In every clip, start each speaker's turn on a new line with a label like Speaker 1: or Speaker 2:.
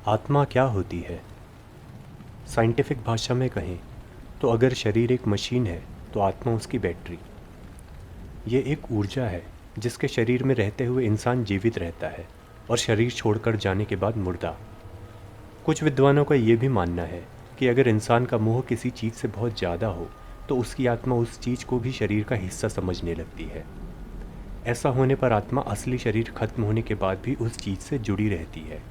Speaker 1: आत्मा क्या होती है? साइंटिफिक भाषा में कहें तो अगर शरीर एक मशीन है तो आत्मा उसकी बैटरी। ये एक ऊर्जा है जिसके शरीर में रहते हुए इंसान जीवित रहता है और शरीर छोड़कर जाने के बाद मुर्दा। कुछ विद्वानों का ये भी मानना है कि अगर इंसान का मोह किसी चीज़ से बहुत ज़्यादा हो तो उसकी आत्मा उस चीज़ को भी शरीर का हिस्सा समझने लगती है। ऐसा होने पर आत्मा असली शरीर खत्म होने के बाद भी उस चीज़ से जुड़ी रहती है।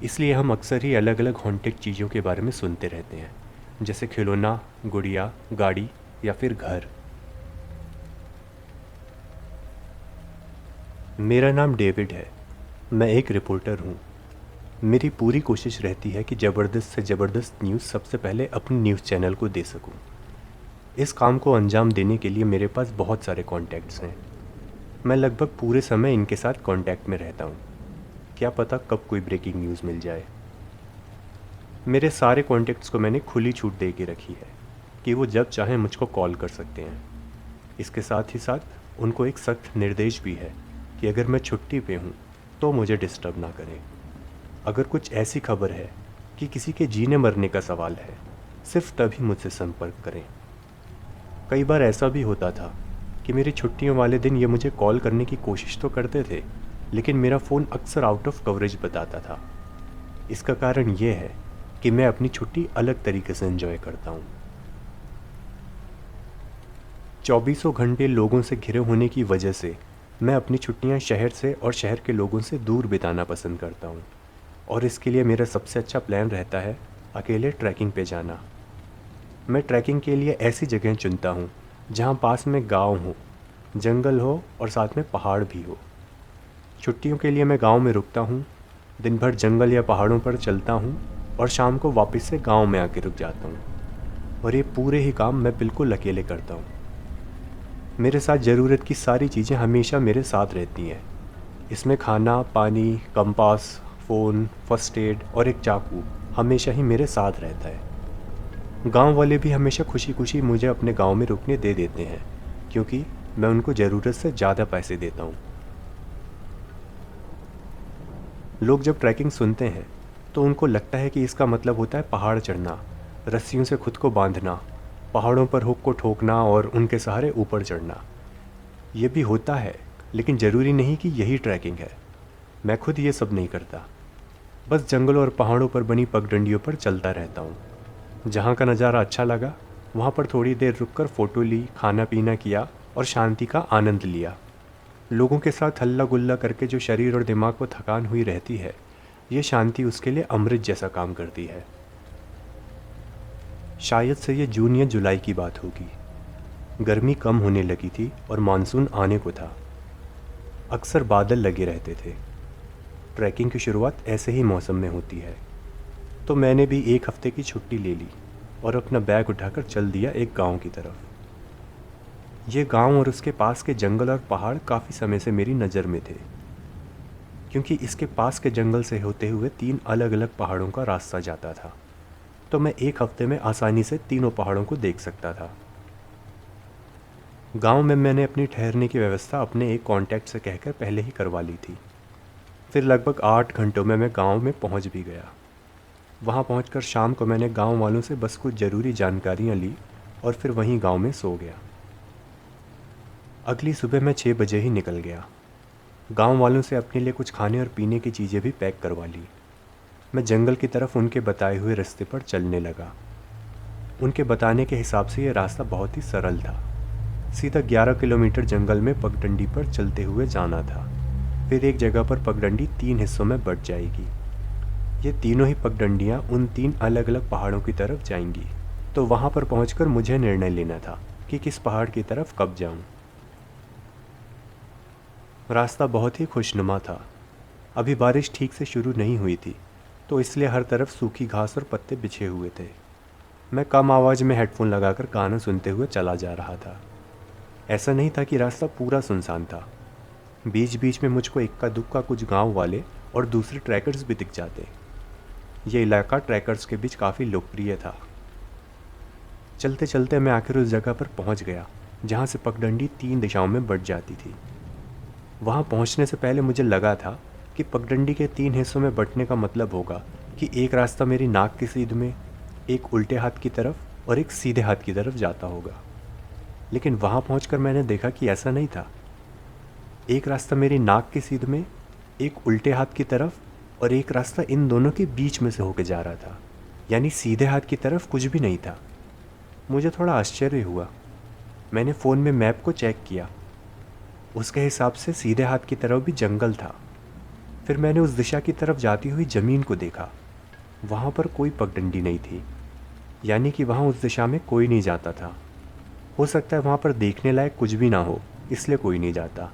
Speaker 1: इसलिए हम अक्सर ही अलग अलग हॉन्टेड चीज़ों के बारे में सुनते रहते हैं, जैसे खिलौना, गुड़िया, गाड़ी या फिर घर। मेरा नाम डेविड है। मैं एक रिपोर्टर हूँ। मेरी पूरी कोशिश रहती है कि ज़बरदस्त से ज़बरदस्त न्यूज़ सबसे पहले अपने न्यूज़ चैनल को दे सकूँ। इस काम को अंजाम देने के लिए मेरे पास बहुत सारे कॉन्टैक्ट्स हैं। मैं लगभग पूरे समय इनके साथ कांटेक्ट में रहता हूँ। क्या पता कब कोई ब्रेकिंग न्यूज़ मिल जाए। मेरे सारे कॉन्टैक्ट्स को मैंने खुली छूट दे के रखी है कि वो जब चाहें मुझको कॉल कर सकते हैं। इसके साथ ही साथ उनको एक सख्त निर्देश भी है कि अगर मैं छुट्टी पे हूँ तो मुझे डिस्टर्ब ना करें। अगर कुछ ऐसी खबर है कि किसी के जीने मरने का सवाल है, सिर्फ तभी मुझसे संपर्क करें। कई बार ऐसा भी होता था कि मेरी छुट्टियों वाले दिन ये मुझे कॉल करने की कोशिश तो करते थे, लेकिन मेरा फ़ोन अक्सर आउट ऑफ कवरेज बताता था। इसका कारण ये है कि मैं अपनी छुट्टी अलग तरीके से एंजॉय करता हूँ। चौबीसों घंटे लोगों से घिरे होने की वजह से मैं अपनी छुट्टियाँ शहर से और शहर के लोगों से दूर बिताना पसंद करता हूँ, और इसके लिए मेरा सबसे अच्छा प्लान रहता है अकेले ट्रैकिंग पे जाना। मैं ट्रैकिंग के लिए ऐसी जगह चुनता हूँ जहाँ पास में गांव हो, जंगल हो और साथ में पहाड़ भी हो। छुट्टियों के लिए मैं गांव में रुकता हूँ, दिन भर जंगल या पहाड़ों पर चलता हूँ और शाम को वापस से गांव में आके रुक जाता हूँ। और ये पूरे ही काम मैं बिल्कुल अकेले करता हूँ। मेरे साथ ज़रूरत की सारी चीज़ें हमेशा मेरे साथ रहती हैं। इसमें खाना, पानी, कंपास, फ़ोन, फर्स्ट एड और एक चाकू हमेशा ही मेरे साथ रहता है। गांव वाले भी हमेशा खुशी खुशी मुझे अपने गांव में रुकने दे देते हैं, क्योंकि मैं उनको ज़रूरत से ज़्यादा पैसे देता हूँ। लोग जब ट्रैकिंग सुनते हैं तो उनको लगता है कि इसका मतलब होता है पहाड़ चढ़ना, रस्सियों से खुद को बांधना, पहाड़ों पर हुक को ठोकना और उनके सहारे ऊपर चढ़ना। ये भी होता है, लेकिन ज़रूरी नहीं कि यही ट्रैकिंग है। मैं खुद ये सब नहीं करता, बस जंगलों और पहाड़ों पर बनी पगडंडियों पर चलता रहता हूँ। जहाँ का नज़ारा अच्छा लगा वहाँ पर थोड़ी देर रुककर फ़ोटो ली, खाना पीना किया और शांति का आनंद लिया। लोगों के साथ हल्ला गुल्ला करके जो शरीर और दिमाग को थकान हुई रहती है, ये शांति उसके लिए अमृत जैसा काम करती है। शायद से ये जून या जुलाई की बात होगी। गर्मी कम होने लगी थी और मानसून आने को था। अक्सर बादल लगे रहते थे। ट्रैकिंग की शुरुआत ऐसे ही मौसम में होती है। तो मैंने भी एक हफ्ते की छुट्टी ले ली और अपना बैग उठाकर चल दिया एक गांव की तरफ। ये गांव और उसके पास के जंगल और पहाड़ काफ़ी समय से मेरी नज़र में थे, क्योंकि इसके पास के जंगल से होते हुए 3 अलग अलग पहाड़ों का रास्ता जाता था। तो मैं एक हफ्ते में आसानी से तीनों पहाड़ों को देख सकता था। गांव में मैंने अपनी ठहरने की व्यवस्था अपने एक कांटेक्ट से कहकर पहले ही करवा ली थी। फिर लगभग 8 घंटों में मैं गांव में पहुंच भी गया। वहां पहुंचकर शाम को मैंने गांव वालों से बस कुछ ज़रूरी जानकारियां ली और फिर वहीं गांव में सो गया। अगली सुबह मैं 6 बजे ही निकल गया। गांव वालों से अपने लिए कुछ खाने और पीने की चीज़ें भी पैक करवा ली। मैं जंगल की तरफ उनके बताए हुए रास्ते पर चलने लगा। उनके बताने के हिसाब से ये रास्ता बहुत ही सरल था। सीधा 11 किलोमीटर जंगल में पगडंडी पर चलते हुए जाना था। फिर एक जगह पर पगडंडी 3 हिस्सों में बंट जाएगी। ये तीनों ही पगडंडियाँ उन 3 अलग अलग पहाड़ों की तरफ जाएंगी। तो वहाँ पर पहुँचकर मुझे निर्णय लेना था कि किस पहाड़ की तरफ कब जाऊँ। रास्ता बहुत ही खुशनुमा था। अभी बारिश ठीक से शुरू नहीं हुई थी, तो इसलिए हर तरफ सूखी घास और पत्ते बिछे हुए थे। मैं कम आवाज़ में हेडफोन लगाकर गाना सुनते हुए चला जा रहा था। ऐसा नहीं था कि रास्ता पूरा सुनसान था। बीच बीच में मुझको इक्का दुक्का कुछ गांव वाले और दूसरे ट्रैकर्स भी दिख जाते। ये इलाका ट्रैकर्स के बीच काफ़ी लोकप्रिय था। चलते चलते मैं आखिर उस जगह पर पहुंच गया जहां से पगडंडी 3 दिशाओं में बढ़ जाती थी। वहां पहुंचने से पहले मुझे लगा था कि पगडंडी के 3 हिस्सों में बंटने का मतलब होगा कि एक रास्ता मेरी नाक की सीध में, एक उल्टे हाथ की तरफ और एक सीधे हाथ की तरफ जाता होगा। लेकिन वहाँ पहुँचकर मैंने देखा कि ऐसा नहीं था। एक रास्ता मेरी नाक की सीध में, एक उल्टे हाथ की तरफ और एक रास्ता इन दोनों के बीच में से होके जा रहा था। यानी सीधे हाथ की तरफ कुछ भी नहीं था। मुझे थोड़ा आश्चर्य हुआ। मैंने फ़ोन में मैप को चेक किया। उसके हिसाब से सीधे हाथ की तरफ भी जंगल था। फिर मैंने उस दिशा की तरफ जाती हुई ज़मीन को देखा। वहाँ पर कोई पगडंडी नहीं थी, यानी कि वहाँ उस दिशा में कोई नहीं जाता था। हो सकता है वहाँ पर देखने लायक कुछ भी ना हो, इसलिए कोई नहीं जाता।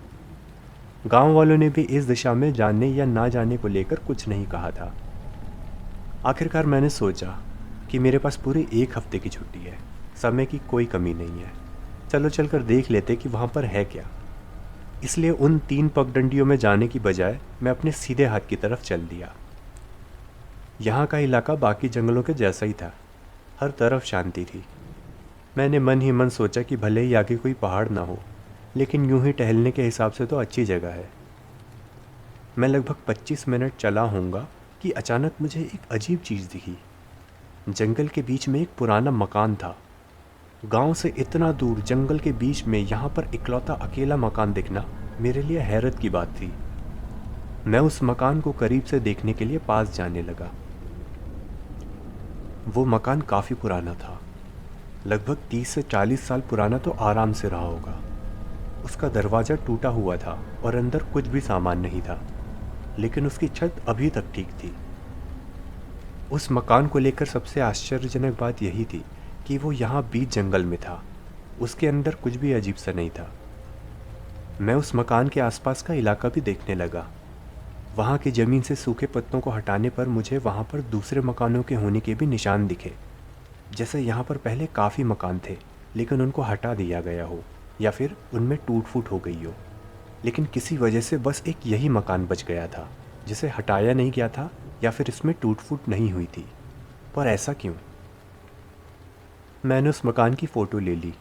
Speaker 1: गांव वालों ने भी इस दिशा में जाने या ना जाने को लेकर कुछ नहीं कहा था। आखिरकार मैंने सोचा कि मेरे पास पूरे एक हफ्ते की छुट्टी है, समय की कोई कमी नहीं है, चलो चलकर देख लेते कि वहाँ पर है क्या। इसलिए उन 3 पगडंडियों में जाने की बजाय मैं अपने सीधे हाथ की तरफ चल दिया। यहाँ का इलाका बाकी जंगलों के जैसा ही था, हर तरफ शांति थी। मैंने मन ही मन सोचा कि भले ही आगे कोई पहाड़ ना हो, लेकिन यूं ही टहलने के हिसाब से तो अच्छी जगह है। मैं लगभग 25 मिनट चला होऊंगा कि अचानक मुझे एक अजीब चीज़ दिखी। जंगल के बीच में एक पुराना मकान था। गांव से इतना दूर जंगल के बीच में यहाँ पर इकलौता अकेला मकान दिखना मेरे लिए हैरत की बात थी। मैं उस मकान को करीब से देखने के लिए पास जाने लगा। वो मकान काफ़ी पुराना था, लगभग 30 से 40 साल पुराना तो आराम से रहा होगा। उसका दरवाज़ा टूटा हुआ था और अंदर कुछ भी सामान नहीं था, लेकिन उसकी छत अभी तक ठीक थी। उस मकान को लेकर सबसे आश्चर्यजनक बात यही थी कि वो यहाँ बीच जंगल में था। उसके अंदर कुछ भी अजीब सा नहीं था। मैं उस मकान के आसपास का इलाका भी देखने लगा। वहाँ की ज़मीन से सूखे पत्तों को हटाने पर मुझे वहाँ पर दूसरे मकानों के होने के भी निशान दिखे। जैसे यहाँ पर पहले काफ़ी मकान थे, लेकिन उनको हटा दिया गया हो या फिर उनमें टूट फूट हो गई हो। लेकिन किसी वजह से बस एक यही मकान बच गया था, जिसे हटाया नहीं गया था या फिर इसमें टूट फूट नहीं हुई थी। पर ऐसा क्यों? मैंने उस मकान की फ़ोटो ले ली।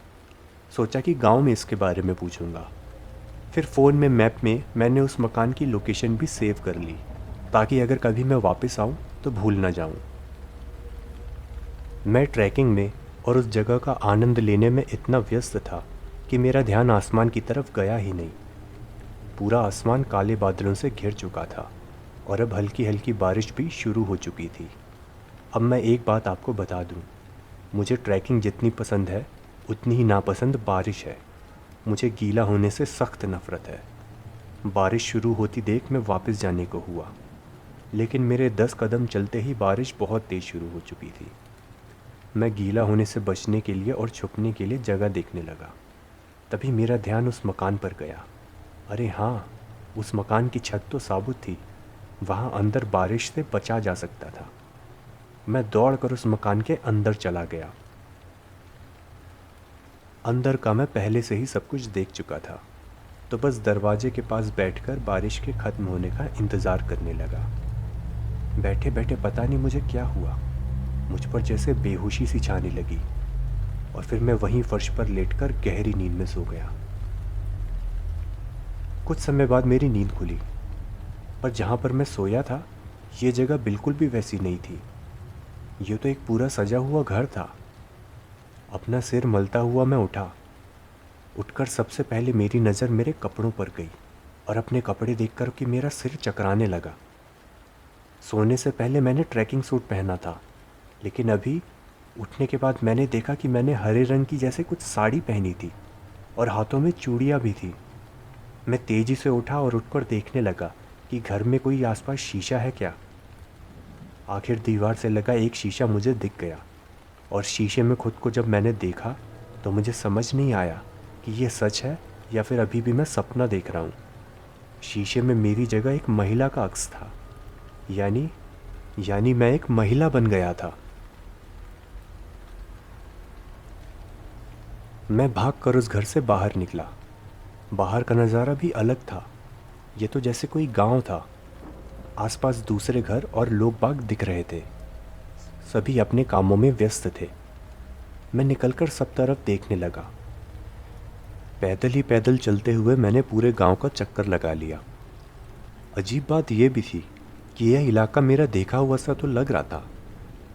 Speaker 1: सोचा कि गांव में इसके बारे में पूछूंगा। फिर फ़ोन में मैप में मैंने उस मकान की लोकेशन भी सेव कर ली, ताकि अगर कभी मैं वापस आऊं तो भूल ना जाऊं। मैं ट्रैकिंग में और उस जगह का आनंद लेने में इतना व्यस्त था कि मेरा ध्यान आसमान की तरफ गया ही नहीं। पूरा आसमान काले बादलों से घिर चुका था और अब हल्की हल्की बारिश भी शुरू हो चुकी थी। अब मैं एक बात आपको बता दूं, मुझे ट्रैकिंग जितनी पसंद है उतनी ही नापसंद बारिश है। मुझे गीला होने से सख्त नफ़रत है। बारिश शुरू होती देख मैं वापस जाने को हुआ, लेकिन मेरे 10 कदम चलते ही बारिश बहुत तेज़ शुरू हो चुकी थी। मैं गीला होने से बचने के लिए और छुपने के लिए जगह देखने लगा। तभी मेरा ध्यान उस मकान पर गया। अरे हाँ, उस मकान की छत तो साबुत थी, वहाँ अंदर बारिश से बचा जा सकता था। मैं दौड़कर उस मकान के अंदर चला गया। अंदर का मैं पहले से ही सब कुछ देख चुका था, तो बस दरवाजे के पास बैठकर बारिश के ख़त्म होने का इंतज़ार करने लगा। बैठे बैठे पता नहीं मुझे क्या हुआ, मुझ पर जैसे बेहोशी सी छाने लगी और फिर मैं वहीं फर्श पर लेटकर गहरी नींद में सो गया। कुछ समय बाद मेरी नींद खुली, पर जहाँ पर मैं सोया था ये जगह बिल्कुल भी वैसी नहीं थी। ये तो एक पूरा सजा हुआ घर था। अपना सिर मलता हुआ मैं उठा। उठकर सबसे पहले मेरी नज़र मेरे कपड़ों पर गई और अपने कपड़े देखकर कि मेरा सिर चकराने लगा। सोने से पहले मैंने ट्रैकिंग सूट पहना था, लेकिन अभी उठने के बाद मैंने देखा कि मैंने हरे रंग की जैसे कुछ साड़ी पहनी थी और हाथों में चूड़ियाँ भी थी। मैं तेज़ी से उठा और उठकर देखने लगा कि घर में कोई आसपास शीशा है क्या। आखिर दीवार से लगा एक शीशा मुझे दिख गया और शीशे में खुद को जब मैंने देखा तो मुझे समझ नहीं आया कि ये सच है या फिर अभी भी मैं सपना देख रहा हूँ। शीशे में मेरी जगह एक महिला का अक्स था, यानी मैं एक महिला बन गया था। मैं भागकर उस घर से बाहर निकला। बाहर का नज़ारा भी अलग था। ये तो जैसे कोई गांव था। आसपास दूसरे घर और लोग बाग दिख रहे थे। सभी अपने कामों में व्यस्त थे। मैं निकलकर सब तरफ देखने लगा। पैदल ही पैदल चलते हुए मैंने पूरे गांव का चक्कर लगा लिया। अजीब बात यह भी थी कि यह इलाका मेरा देखा हुआ सा तो लग रहा था,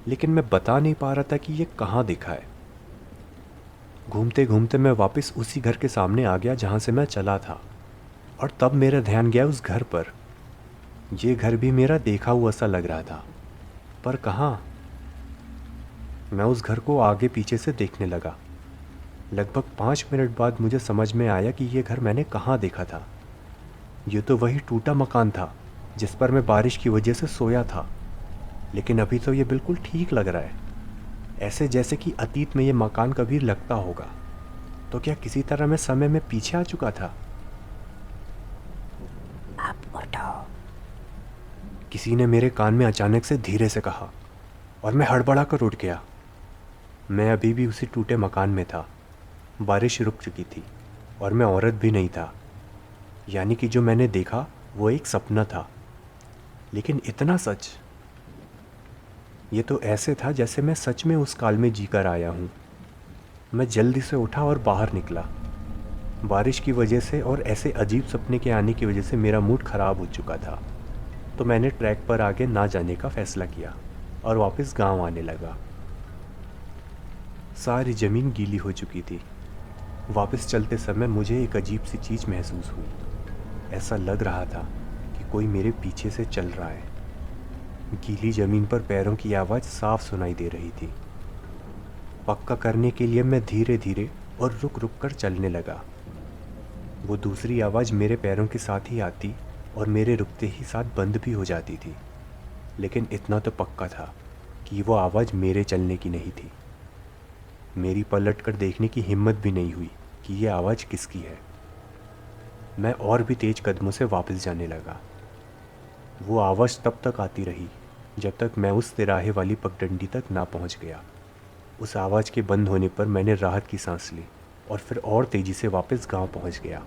Speaker 1: लेकिन मैं बता नहीं पा रहा था कि ये कहाँ देखा है। घूमते घूमते मैं वापस उसी घर के सामने आ गया जहाँ से मैं चला था, और तब मेरा ध्यान गया उस घर पर। ये घर भी मेरा देखा हुआ सा लग रहा था, पर कहाँ। मैं उस घर को आगे पीछे से देखने लगा। लगभग 5 मिनट बाद मुझे समझ में आया कि ये घर मैंने कहाँ देखा था। ये तो वही टूटा मकान था जिस पर मैं बारिश की वजह से सोया था, लेकिन अभी तो ये बिल्कुल ठीक लग रहा है, ऐसे जैसे कि अतीत में ये मकान कभी लगता होगा। तो क्या किसी तरह मैं समय में पीछे आ चुका था?
Speaker 2: अब उठो।
Speaker 1: किसी ने मेरे कान में अचानक से धीरे से कहा, और मैं हड़बड़ा कर उठ गया। मैं अभी भी उसी टूटे मकान में था। बारिश रुक चुकी थी और मैं औरत भी नहीं था, यानी कि जो मैंने देखा वो एक सपना था। लेकिन इतना सच, ये तो ऐसे था जैसे मैं सच में उस काल में जीकर आया हूँ। मैं जल्दी से उठा और बाहर निकला। बारिश की वजह से और ऐसे अजीब सपने के आने की वजह से मेरा मूड ख़राब हो चुका था, तो मैंने ट्रैक पर आगे ना जाने का फ़ैसला किया और वापस गांव आने लगा। सारी ज़मीन गीली हो चुकी थी। वापस चलते समय मुझे एक अजीब सी चीज़ महसूस हुई। ऐसा लग रहा था कि कोई मेरे पीछे से चल रहा है। गीली ज़मीन पर पैरों की आवाज़ साफ सुनाई दे रही थी। पक्का करने के लिए मैं धीरे धीरे और रुक रुक कर चलने लगा। वो दूसरी आवाज़ मेरे पैरों के साथ ही आती और मेरे रुकते ही साथ बंद भी हो जाती थी, लेकिन इतना तो पक्का था कि वो आवाज़ मेरे चलने की नहीं थी। मेरी पलट कर देखने की हिम्मत भी नहीं हुई कि ये आवाज़ किसकी है। मैं और भी तेज़ कदमों से वापस जाने लगा। वो आवाज़ तब तक आती रही जब तक मैं उस तिराहे वाली पगडंडी तक ना पहुंच गया। उस आवाज़ के बंद होने पर मैंने राहत की सांस ली और फिर और तेज़ी से वापस गांव पहुंच गया।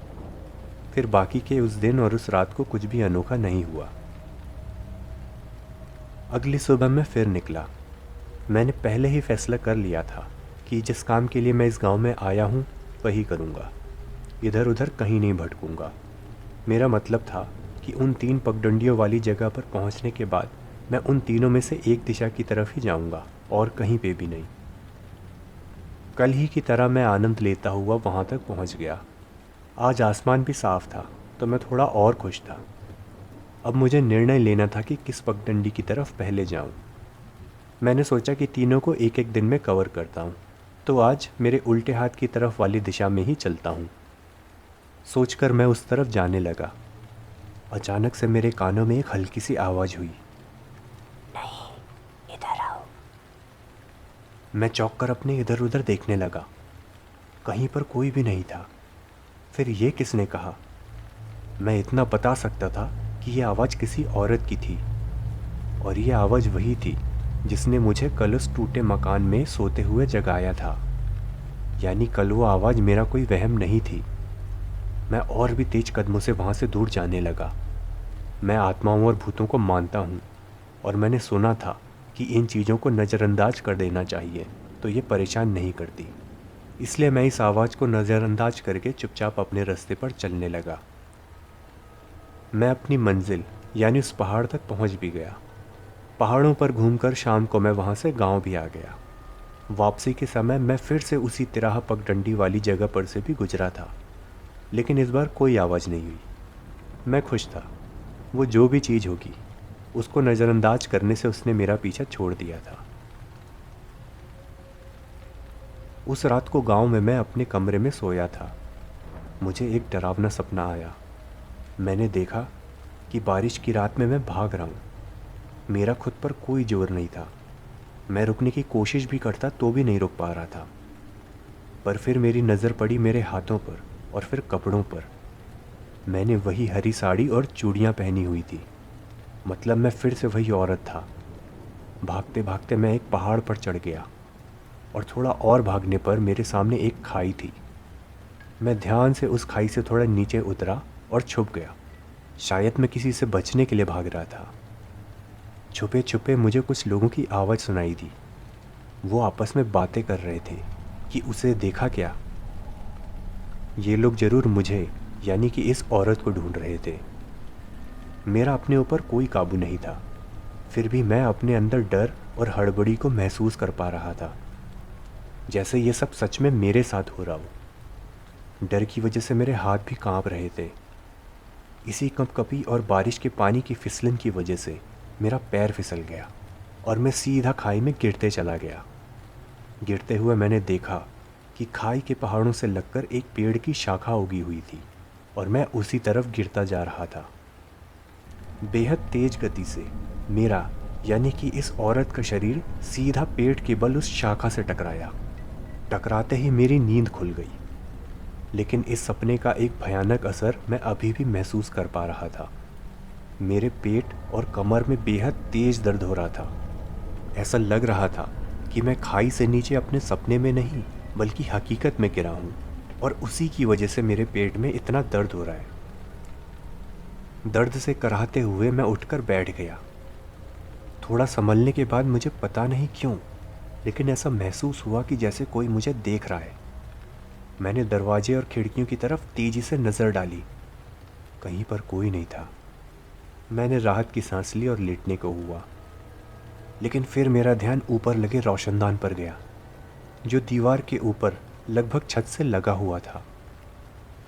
Speaker 1: फिर बाकी के उस दिन और उस रात को कुछ भी अनोखा नहीं हुआ। अगली सुबह मैं फिर निकला। मैंने पहले ही फैसला कर लिया था कि जिस काम के लिए मैं इस गांव में आया हूं वही करूंगा। इधर उधर कहीं नहीं भटकूंगा। मेरा मतलब था कि उन 3 पगडंडियों वाली जगह पर पहुंचने के बाद मैं उन तीनों में से एक दिशा की तरफ ही जाऊंगा और कहीं पे भी नहीं। कल ही की तरह मैं आनंद लेता हुआ वहां तक पहुंच गया। आज आसमान भी साफ था, तो मैं थोड़ा और खुश था। अब मुझे निर्णय लेना था कि किस पगडंडी की तरफ पहले जाऊं। मैंने सोचा कि तीनों को एक एक दिन में कवर करता हूं, तो आज मेरे उल्टे हाथ की तरफ वाली दिशा में ही चलता हूं। सोचकर मैं उस तरफ जाने लगा। अचानक से मेरे कानों में एक हल्की सी आवाज़ हुई।
Speaker 2: नहीं, इधर आओ।
Speaker 1: मैं चौंक कर अपने इधर उधर देखने लगा। कहीं पर कोई भी नहीं था। फिर ये किसने कहा? मैं इतना बता सकता था कि यह आवाज़ किसी औरत की थी, और यह आवाज़ वही थी जिसने मुझे कल उस टूटे मकान में सोते हुए जगाया था। यानी कल वो आवाज़ मेरा कोई वहम नहीं थी। मैं और भी तेज कदमों से वहाँ से दूर जाने लगा। मैं आत्माओं और भूतों को मानता हूँ, और मैंने सुना था कि इन चीज़ों को नज़रअंदाज कर देना चाहिए तो ये परेशान नहीं करती। इसलिए मैं इस आवाज़ को नज़रअंदाज करके चुपचाप अपने रास्ते पर चलने लगा। मैं अपनी मंजिल यानी उस पहाड़ तक पहुँच भी गया। पहाड़ों पर घूमकर शाम को मैं वहाँ से गांव भी आ गया। वापसी के समय मैं फिर से उसी तिराहा पगडंडी वाली जगह पर से भी गुजरा था, लेकिन इस बार कोई आवाज़ नहीं हुई। मैं खुश था। वो जो भी चीज़ होगी उसको नज़रअंदाज करने से उसने मेरा पीछा छोड़ दिया था। उस रात को गांव में मैं अपने कमरे में सोया था। मुझे एक डरावना सपना आया। मैंने देखा कि बारिश की रात में मैं भाग रहा हूँ। मेरा खुद पर कोई जोर नहीं था। मैं रुकने की कोशिश भी करता तो भी नहीं रुक पा रहा था। पर फिर मेरी नज़र पड़ी मेरे हाथों पर और फिर कपड़ों पर। मैंने वही हरी साड़ी और चूड़ियाँ पहनी हुई थी। मतलब मैं फिर से वही औरत था। भागते भागते मैं एक पहाड़ पर चढ़ गया, और थोड़ा और भागने पर मेरे सामने एक खाई थी। मैं ध्यान से उस खाई से थोड़ा नीचे उतरा और छुप गया। शायद मैं किसी से बचने के लिए भाग रहा था। छुपे छुपे मुझे कुछ लोगों की आवाज़ सुनाई दी। वो आपस में बातें कर रहे थे कि उसे देखा क्या। ये लोग ज़रूर मुझे यानी कि इस औरत को ढूंढ रहे थे। मेरा अपने ऊपर कोई काबू नहीं था, फिर भी मैं अपने अंदर डर और हड़बड़ी को महसूस कर पा रहा था, जैसे ये सब सच में मेरे साथ हो रहा हो। डर की वजह से मेरे हाथ भी कांप रहे थे। इसी कपकपी और बारिश के पानी की फिसलन की वजह से मेरा पैर फिसल गया और मैं सीधा खाई में गिरते चला गया। गिरते हुए मैंने देखा कि खाई के पहाड़ों से लगकर एक पेड़ की शाखा उगी हुई थी और मैं उसी तरफ गिरता जा रहा था। बेहद तेज गति से मेरा यानी कि इस औरत का शरीर सीधा पेट के बल उस शाखा से टकराया। टकराते ही मेरी नींद खुल गई, लेकिन इस सपने का एक भयानक असर मैं अभी भी महसूस कर पा रहा था। मेरे पेट और कमर में बेहद तेज दर्द हो रहा था। ऐसा लग रहा था कि मैं खाई से नीचे अपने सपने में नहीं बल्कि हकीकत में गिरा हूँ और उसी की वजह से मेरे पेट में इतना दर्द हो रहा है। दर्द से कराहते हुए मैं उठकर बैठ गया। थोड़ा संभलने के बाद मुझे पता नहीं क्यों, लेकिन ऐसा महसूस हुआ कि जैसे कोई मुझे देख रहा है। मैंने दरवाजे और खिड़कियों की तरफ तेजी से नज़र डाली, कहीं पर कोई नहीं था। मैंने राहत की सांस ली और लेटने को हुआ, लेकिन फिर मेरा ध्यान ऊपर लगे रोशनदान पर गया, जो दीवार के ऊपर लगभग छत से लगा हुआ था।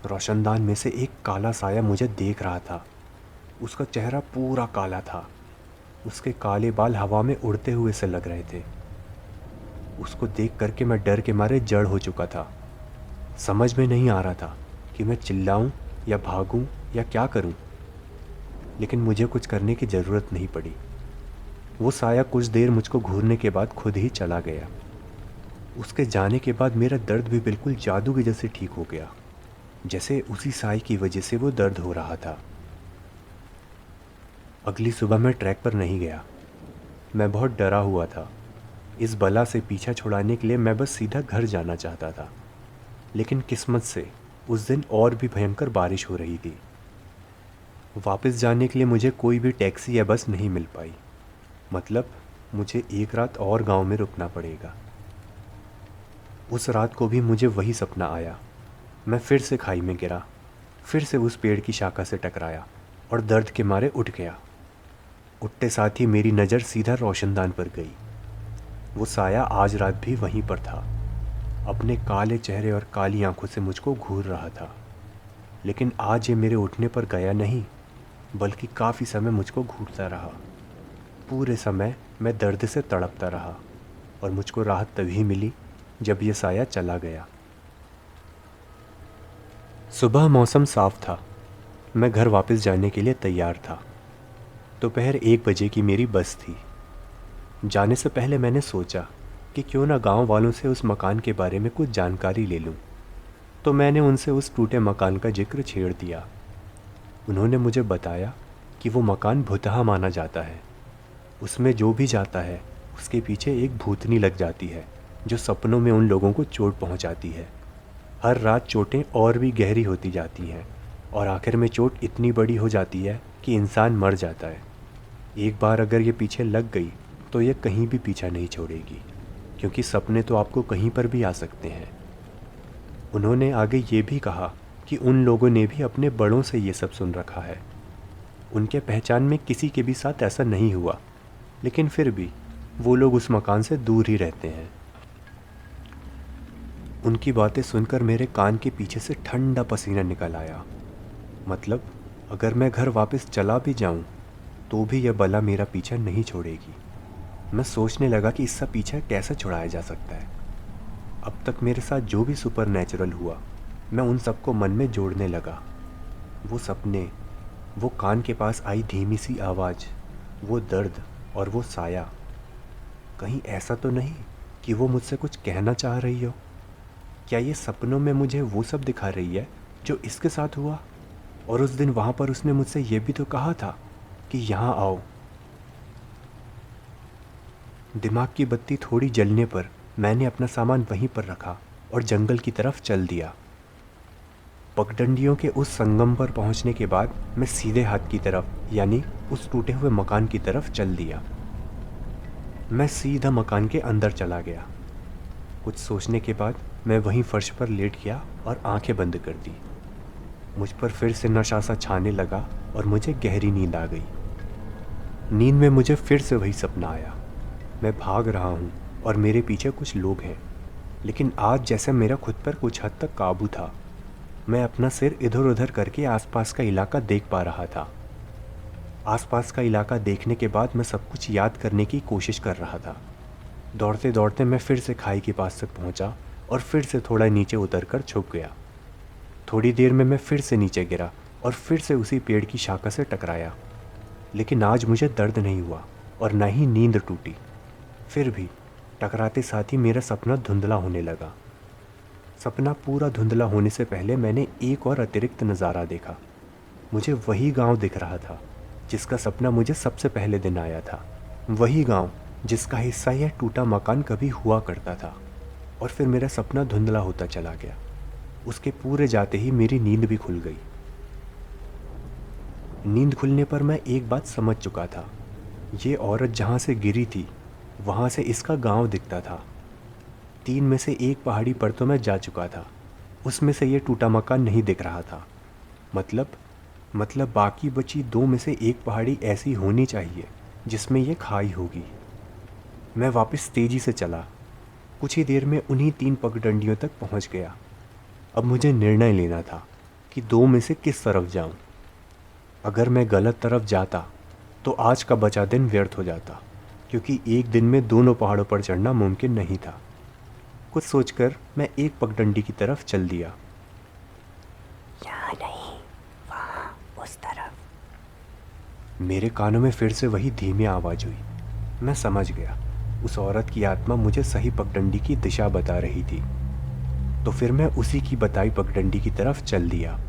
Speaker 1: रोशनदान में से एक काला साया मुझे देख रहा था। उसका चेहरा पूरा काला था, उसके काले बाल हवा में उड़ते हुए से लग रहे थे। उसको देख करके मैं डर के मारे जड़ हो चुका था। समझ में नहीं आ रहा था कि मैं चिल्लाऊं या भागूं या क्या करूं, लेकिन मुझे कुछ करने की ज़रूरत नहीं पड़ी। वो साया कुछ देर मुझको घूरने के बाद खुद ही चला गया। उसके जाने के बाद मेरा दर्द भी बिल्कुल जादू के जैसे ठीक हो गया, जैसे उसी साए की वजह से वो दर्द हो रहा था। अगली सुबह मैं ट्रैक पर नहीं गया। मैं बहुत डरा हुआ था। इस बला से पीछा छुड़ाने के लिए मैं बस सीधा घर जाना चाहता था, लेकिन किस्मत से उस दिन और भी भयंकर बारिश हो रही थी। वापस जाने के लिए मुझे कोई भी टैक्सी या बस नहीं मिल पाई। मतलब मुझे एक रात और गांव में रुकना पड़ेगा। उस रात को भी मुझे वही सपना आया। मैं फिर से खाई में गिरा, फिर से उस पेड़ की शाखा से टकराया और दर्द के मारे उठ गया। उठते साथ ही मेरी नज़र सीधा रोशनदान पर गई। वो साया आज रात भी वहीं पर था, अपने काले चेहरे और काली आंखों से मुझको घूर रहा था। लेकिन आज ये मेरे उठने पर गया नहीं, बल्कि काफ़ी समय मुझको घूरता रहा। पूरे समय मैं दर्द से तड़पता रहा और मुझको राहत तभी मिली जब ये साया चला गया। सुबह मौसम साफ था। मैं घर वापस जाने के लिए तैयार था। दोपहर 1 बजे की मेरी बस थी। जाने से पहले मैंने सोचा कि क्यों ना गांव वालों से उस मकान के बारे में कुछ जानकारी ले लूं। तो मैंने उनसे उस टूटे मकान का जिक्र छेड़ दिया। उन्होंने मुझे बताया कि वो मकान भुतहा माना जाता है। उसमें जो भी जाता है उसके पीछे एक भूतनी लग जाती है, जो सपनों में उन लोगों को चोट पहुंचाती है। हर रात चोटें और भी गहरी होती जाती हैं और आखिर में चोट इतनी बड़ी हो जाती है कि इंसान मर जाता है। एक बार अगर ये पीछे लग गई तो ये कहीं भी पीछा नहीं छोड़ेगी, क्योंकि सपने तो आपको कहीं पर भी आ सकते हैं। उन्होंने आगे ये भी कहा कि उन लोगों ने भी अपने बड़ों से ये सब सुन रखा है। उनके पहचान में किसी के भी साथ ऐसा नहीं हुआ, लेकिन फिर भी वो लोग उस मकान से दूर ही रहते हैं। उनकी बातें सुनकर मेरे कान के पीछे से ठंडा पसीना निकल आया। मतलब अगर मैं घर वापस चला भी जाऊं तो भी यह बला मेरा पीछा नहीं छोड़ेगी। मैं सोचने लगा कि इसका पीछा कैसे छुड़ाया जा सकता है। अब तक मेरे साथ जो भी सुपर नेचुरल हुआ, मैं उन सबको मन में जोड़ने लगा। वो सपने, वो कान के पास आई धीमी सी आवाज़, वो दर्द और वो साया। कहीं ऐसा तो नहीं कि वो मुझसे कुछ कहना चाह रही हो? क्या ये सपनों में मुझे वो सब दिखा रही है जो इसके साथ हुआ? और उस दिन वहाँ पर उसने मुझसे ये भी तो कहा था कि यहाँ आओ। दिमाग की बत्ती थोड़ी जलने पर मैंने अपना सामान वहीं पर रखा और जंगल की तरफ चल दिया। पगडंडियों के उस संगम पर पहुंचने के बाद मैं सीधे हाथ की तरफ, यानी उस टूटे हुए मकान की तरफ चल दिया। मैं सीधा मकान के अंदर चला गया। कुछ सोचने के बाद मैं वहीं फर्श पर लेट गया और आंखें बंद कर दी। मुझ पर फिर से नशा सा छाने लगा और मुझे गहरी नींद आ गई। नींद में मुझे फिर से वही सपना आया। मैं भाग रहा हूँ और मेरे पीछे कुछ लोग हैं, लेकिन आज जैसे मेरा खुद पर कुछ हद तक काबू था। मैं अपना सिर इधर उधर करके आसपास का इलाका देख पा रहा था। आसपास का इलाका देखने के बाद मैं सब कुछ याद करने की कोशिश कर रहा था। दौड़ते दौड़ते मैं फिर से खाई के पास तक पहुंचा और फिर से थोड़ा नीचे उतरकर छुप गया। थोड़ी देर में मैं फिर से नीचे गिरा और फिर से उसी पेड़ की शाखा से टकराया, लेकिन आज मुझे दर्द नहीं हुआ और न ही नींद टूटी। फिर भी टकराते साथ ही मेरा सपना धुंधला होने लगा। सपना पूरा धुंधला होने से पहले मैंने एक और अतिरिक्त नज़ारा देखा। मुझे वही गांव दिख रहा था जिसका सपना मुझे सबसे पहले दिन आया था। वही गांव जिसका हिस्सा यह टूटा मकान कभी हुआ करता था। और फिर मेरा सपना धुंधला होता चला गया। उसके पूरे जाते ही मेरी नींद भी खुल गई। नींद खुलने पर मैं एक बात समझ चुका था। ये औरत जहाँ से गिरी थी वहाँ से इसका गांव दिखता था। 3 में से एक पहाड़ी पर तो मैं जा चुका था, उसमें से ये टूटा मकान नहीं दिख रहा था। मतलब बाकी बची 2 में से एक पहाड़ी ऐसी होनी चाहिए जिसमें ये खाई होगी। मैं वापस तेज़ी से चला। कुछ ही देर में उन्हीं 3 पगडंडियों तक पहुंच गया। अब मुझे निर्णय लेना था कि 2 में से किस तरफ जाऊं। अगर मैं गलत तरफ जाता तो आज का बचा दिन व्यर्थ हो जाता, क्योंकि एक दिन में दोनों पहाड़ों पर चढ़ना मुमकिन नहीं था। कुछ सोचकर मैं एक पगडंडी की तरफ चल दिया।
Speaker 2: यहाँ नहीं, वहाँ, उस तरफ।
Speaker 1: मेरे कानों में फिर से वही धीमी आवाज़ हुई। मैं समझ गया, उस औरत की आत्मा मुझे सही पगडंडी की दिशा बता रही थी। तो फिर मैं उसी की बताई पगडंडी की तरफ चल दिया।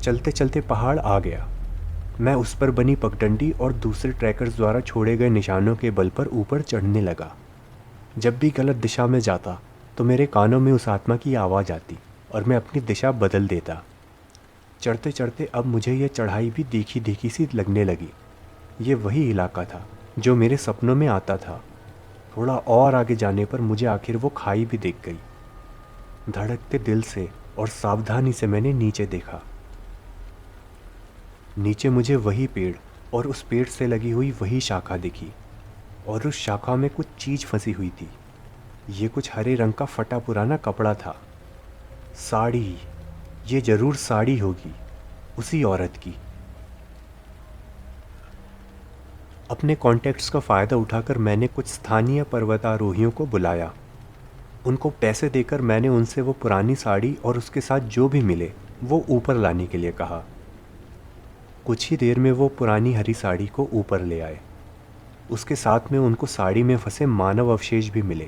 Speaker 1: चलते चलते पहाड़ आ गया। मैं उस पर बनी पगडंडी और दूसरे ट्रैकर्स द्वारा छोड़े गए निशानों के बल पर ऊपर चढ़ने लगा। जब भी गलत दिशा में जाता तो मेरे कानों में उस आत्मा की आवाज़ आती और मैं अपनी दिशा बदल देता। चढ़ते चढ़ते अब मुझे यह चढ़ाई भी देखी देखी सी लगने लगी। ये वही इलाका था जो मेरे सपनों में आता था। थोड़ा और आगे जाने पर मुझे आखिर वो खाई भी दिख गई। धड़कते दिल से और सावधानी से मैंने नीचे देखा। नीचे मुझे वही पेड़ और उस पेड़ से लगी हुई वही शाखा दिखी, और उस शाखा में कुछ चीज़ फंसी हुई थी। ये कुछ हरे रंग का फटा पुराना कपड़ा था। साड़ी, ये जरूर साड़ी होगी उसी औरत की। अपने कॉन्टैक्ट्स का फ़ायदा उठाकर मैंने कुछ स्थानीय पर्वतारोहियों को बुलाया। उनको पैसे देकर मैंने उनसे वो पुरानी साड़ी और उसके साथ जो भी मिले वो ऊपर लाने के लिए कहा। कुछ ही देर में वो पुरानी हरी साड़ी को ऊपर ले आए। उसके साथ में उनको साड़ी में फंसे मानव अवशेष भी मिले।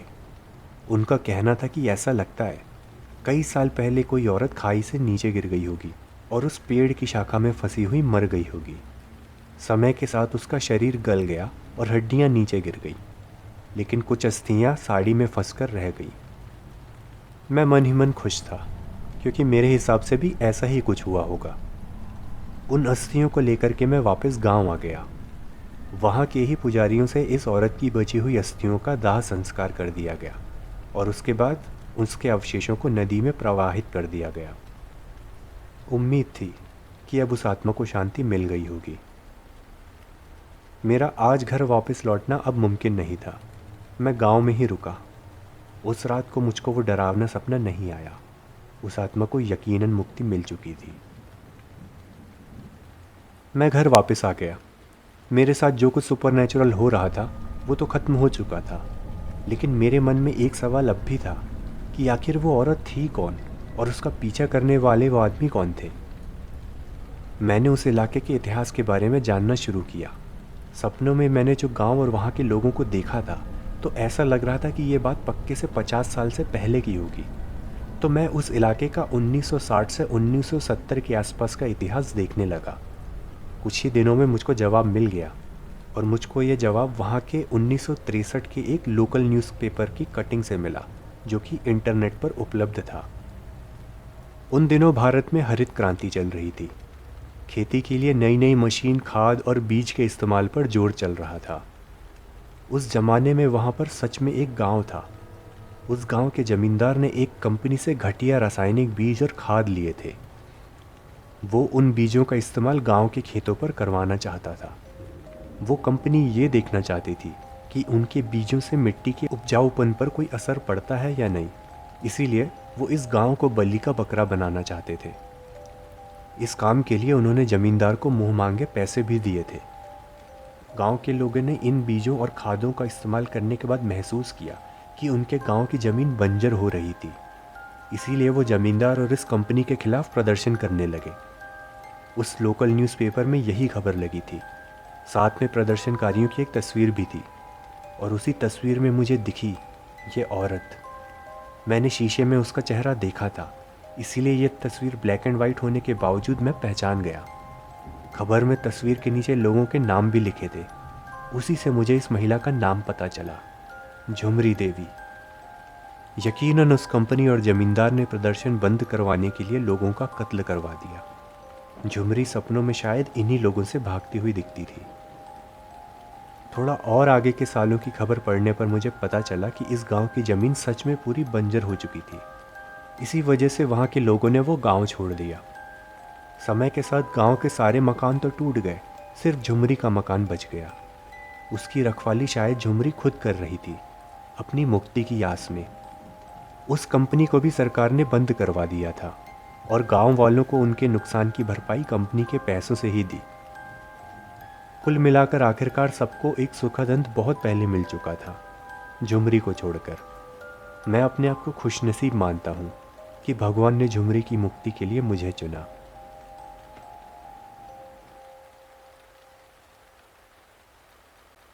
Speaker 1: उनका कहना था कि ऐसा लगता है कई साल पहले कोई औरत खाई से नीचे गिर गई होगी और उस पेड़ की शाखा में फंसी हुई मर गई होगी। समय के साथ उसका शरीर गल गया और हड्डियां नीचे गिर गई, लेकिन कुछ अस्थियां साड़ी में फंसकर रह गई। मैं मन ही मन खुश था, क्योंकि मेरे हिसाब से भी ऐसा ही कुछ हुआ होगा। उन अस्थियों को लेकर के मैं वापस गांव आ गया। वहाँ के ही पुजारियों से इस औरत की बची हुई अस्थियों का दाह संस्कार कर दिया गया और उसके बाद उसके अवशेषों को नदी में प्रवाहित कर दिया गया। उम्मीद थी कि अब उस आत्मा को शांति मिल गई होगी। मेरा आज घर वापस लौटना अब मुमकिन नहीं था। मैं गांव में ही रुका। उस रात को मुझको वो डरावना सपना नहीं आया। उस आत्मा को यकीनन मुक्ति मिल चुकी थी। मैं घर वापस आ गया। मेरे साथ जो कुछ सुपरनैचुरल हो रहा था वो तो ख़त्म हो चुका था, लेकिन मेरे मन में एक सवाल अब भी था कि आखिर वो औरत थी कौन और उसका पीछा करने वाले वो आदमी कौन थे। मैंने उस इलाके के इतिहास के बारे में जानना शुरू किया। सपनों में मैंने जो गांव और वहाँ के लोगों को देखा था तो ऐसा लग रहा था कि ये बात पक्के से 50 साल से पहले की होगी। तो मैं उस इलाके का 1960 से 1970 के आसपास का इतिहास देखने लगा। कुछ ही दिनों में मुझको जवाब मिल गया, और मुझको ये जवाब वहाँ के 1963 के एक लोकल न्यूज़पेपर की कटिंग से मिला, जो कि इंटरनेट पर उपलब्ध था। उन दिनों भारत में हरित क्रांति चल रही थी। खेती के लिए नई नई मशीन, खाद और बीज के इस्तेमाल पर जोर चल रहा था। उस ज़माने में वहाँ पर सच में एक गांव था। उस गांव के ज़मींदार ने एक कंपनी से घटिया रासायनिक बीज और खाद लिए थे। वो उन बीजों का इस्तेमाल गांव के खेतों पर करवाना चाहता था। वो कंपनी ये देखना चाहती थी कि उनके बीजों से मिट्टी के उपजाऊपन पर कोई असर पड़ता है या नहीं। इसीलिए वो इस गांव को बलि का बकरा बनाना चाहते थे। इस काम के लिए उन्होंने जमींदार को मुंह मांगे पैसे भी दिए थे। गांव के लोगों ने इन बीजों और खादों का इस्तेमाल करने के बाद महसूस किया कि उनके गांव की ज़मीन बंजर हो रही थी। इसीलिए वो जमींदार और इस कंपनी के खिलाफ प्रदर्शन करने लगे। उस लोकल न्यूज़पेपर में यही खबर लगी थी। साथ में प्रदर्शनकारियों की एक तस्वीर भी थी और उसी तस्वीर में मुझे दिखी ये औरत। मैंने शीशे में उसका चेहरा देखा था, इसीलिए ये तस्वीर ब्लैक एंड वाइट होने के बावजूद मैं पहचान गया। खबर में तस्वीर के नीचे लोगों के नाम भी लिखे थे। उसी से मुझे इस महिला का नाम पता चला, झुमरी देवी। यकीनन उस कंपनी और जमींदार ने प्रदर्शन बंद करवाने के लिए लोगों का कत्ल करवा दिया। झुमरी सपनों में शायद इन्हीं लोगों से भागती हुई दिखती थी। थोड़ा और आगे के सालों की खबर पढ़ने पर मुझे पता चला कि इस गांव की ज़मीन सच में पूरी बंजर हो चुकी थी। इसी वजह से वहाँ के लोगों ने वो गांव छोड़ दिया। समय के साथ गांव के सारे मकान तो टूट गए, सिर्फ झुमरी का मकान बच गया। उसकी रखवाली शायद झुमरी खुद कर रही थी, अपनी मुक्ति की आस में। उस कंपनी को भी सरकार ने बंद करवा दिया था और गांव वालों को उनके नुकसान की भरपाई कंपनी के पैसों से ही दी। कुल मिलाकर आखिरकार सबको एक सुखद अंत बहुत पहले मिल चुका था, झुमरी को छोड़कर। मैं अपने आप को खुशनसीब मानता हूँ कि भगवान ने झुमरी की मुक्ति के लिए मुझे चुना।